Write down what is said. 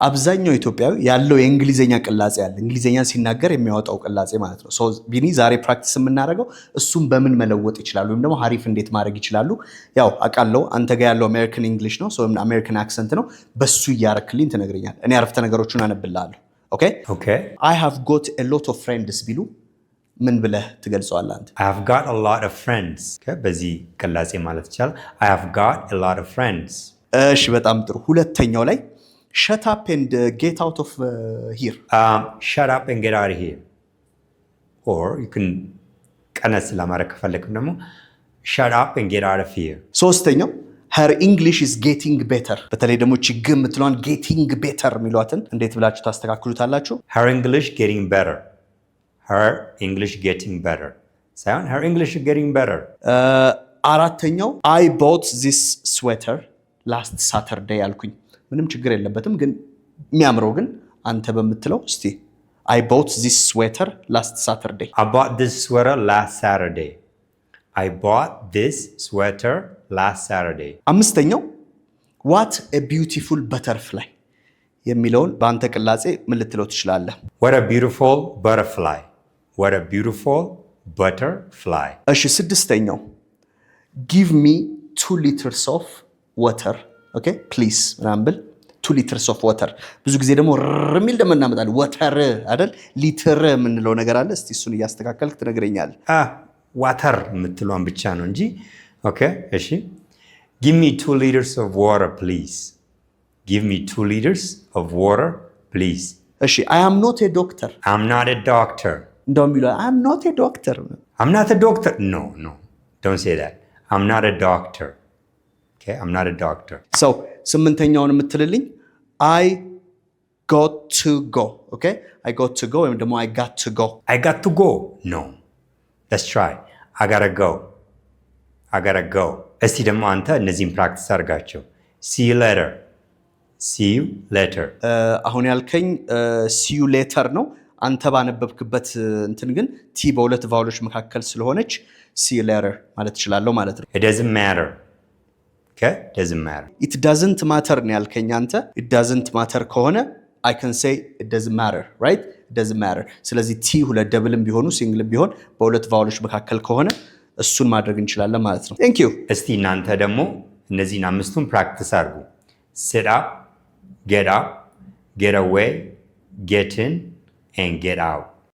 አብዛኛው ኢትዮጵያዊ ያለው የእንግሊዘኛ ቅላጼ አለ። እንግሊዘኛ ሲናገር የሚያወጣው ቅላጼ ማለት ነው። ቢኒ ዛሬ ፕራክቲስ የምናደርገው እሱም በምን መለወጥ ይችላሉ ወይም ደግሞ ሀሪፍ እንዴት ማድረግ ይችላሉ። ያው አውቃለሁ አንተ ጋር ያለው አሜሪካን እንግሊሽ ነው፣ አሜሪካን አክሰንት ነው። በሱ እያረክልኝ ትነግረኛል። እኔ አረፍተ ነገሮቹን አነብልሃለሁ። ኦኬ I have got a lot of friends ቢሉ ምን ብለህ ትገልጸዋለህ አንተ? I have got a lot of friends። በዚህ ቅላጼ ማለት ይቻላል I have got a lot of friends። እሺ በጣም ጥሩ። ሁለተኛው ላይ shut up and get out of here። shut up and get out of here or you can ቀነስ ለማድረግ ከፈለክም ደግሞ shut up and get out of here። ሶስተኛው her English is getting better። በተለይ ደግሞ ችግር የምትለዋን getting better የሚሏትን እንዴት ብላችሁ ታስተካክሉታላችሁ? her English getting better። her English getting better ሳይሆን her English getting better። አራተኛው I bought this sweater last Saturday አልኩኝ። ምንም ችግር የለበትም ግን የሚያምረው ግን አንተ በምትለው እስቲ I bought this sweater last Saturday። I bought this sweater last Saturday። I bought this sweater last Saturday። አምስተኛው what a beautiful butterfly የሚለውን በአንተ ቅላጼ ምን ልትለው ትችላለህ? What a beautiful butterfly። What a beautiful butterfly። እሺ ስድስተኛው give me 2 liters of water ኦኬ ፕሊዝ ምናምን ብል 2 liters of water። ብዙ ጊዜ ደግሞ የሚል ደግሞ እናመጣለን water አይደል ሊትር የምንለው ነገር አለ። እስቲ እሱን እያስተካከልክ ትነግረኛለህ። ዋተር የምትለውን ብቻ ነው እንጂ ኦኬ እሺ give me 2 liters of water please። give me 2 liters of water please። እሺ I am not a doctor። I'm not a doctor። እንደውም ይላል I'm not a doctor። I'm not a doctor። No don't say that። I'm not a doctor። Okay, I'm not a doctor። So ስምንተኛውን የምትልልኝ I got to go። Okay, I got to go ወይም ደግሞ I got to go። I got to go። No, let's try I gotta go። I gotta go። እስቲ ደግሞ አንተ እነዚህን ፕራክቲስ አድርጋቸው። See you later። See you later። አሁን ያልከኝ see you later ነው። አንተ ባነበብክበት እንትን ግን ቲ በሁለት ቫውሎች መካከል ስለሆነች see you later ማለት እችላለሁ ማለት ነው። It doesn't matter። Okay, doesn't matter። It doesn't matter ነው ያልከኝ አንተ። It doesn't matter ከሆነ I can say it doesn't matter, right? It doesn't matter። ስለዚህ ቲ ሁለት ደብልም ቢሆኑ ሲንግልም ቢሆን በሁለት ቫውሎች መካከል ከሆነ እሱን ማድረግ እንችላለን ማለት ነው። Thank you። እስቲ እናንተ ደግሞ እነዚህን አምስቱን ፕራክቲስ አድርጉ። Sit up, get away, get in and get out።